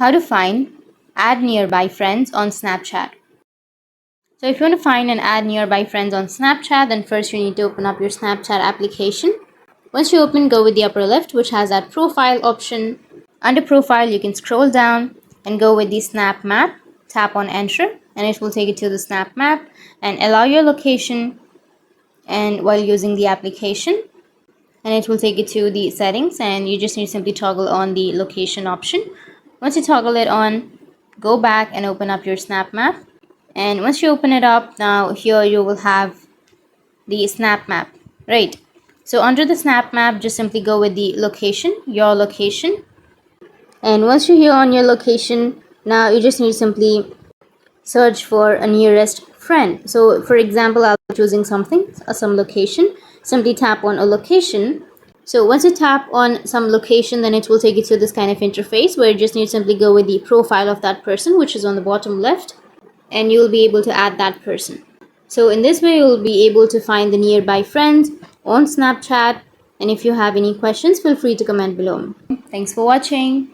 How to find add nearby friends on Snapchat. So if you want to find and add nearby friends on Snapchat, then first you need to open up your Snapchat application. Once you open, go with the upper left, which has that profile option. Under profile, you can scroll down and go with the snap map. Tap on enter and it will take you to the snap map, and allow your location and while using the application, and it will take you to the settings, and you just need to simply toggle on the location option. Once you toggle it on, go back and open up your snap map, and once you open it up, now here you will have the snap map, right? So under the snap map, just simply go with the location, your location, and once you're here on your location, now you just need to simply search for a nearest friend. So for example, I'll be choosing something, some location. Simply tap on a location. So once you tap on some location, then it will take you to this kind of interface where you just need to simply go with the profile of that person, which is on the bottom left, and you'll be able to add that person. So in this way, you'll be able to find the nearby friends on Snapchat. And if you have any questions, feel free to comment below. Thanks for watching.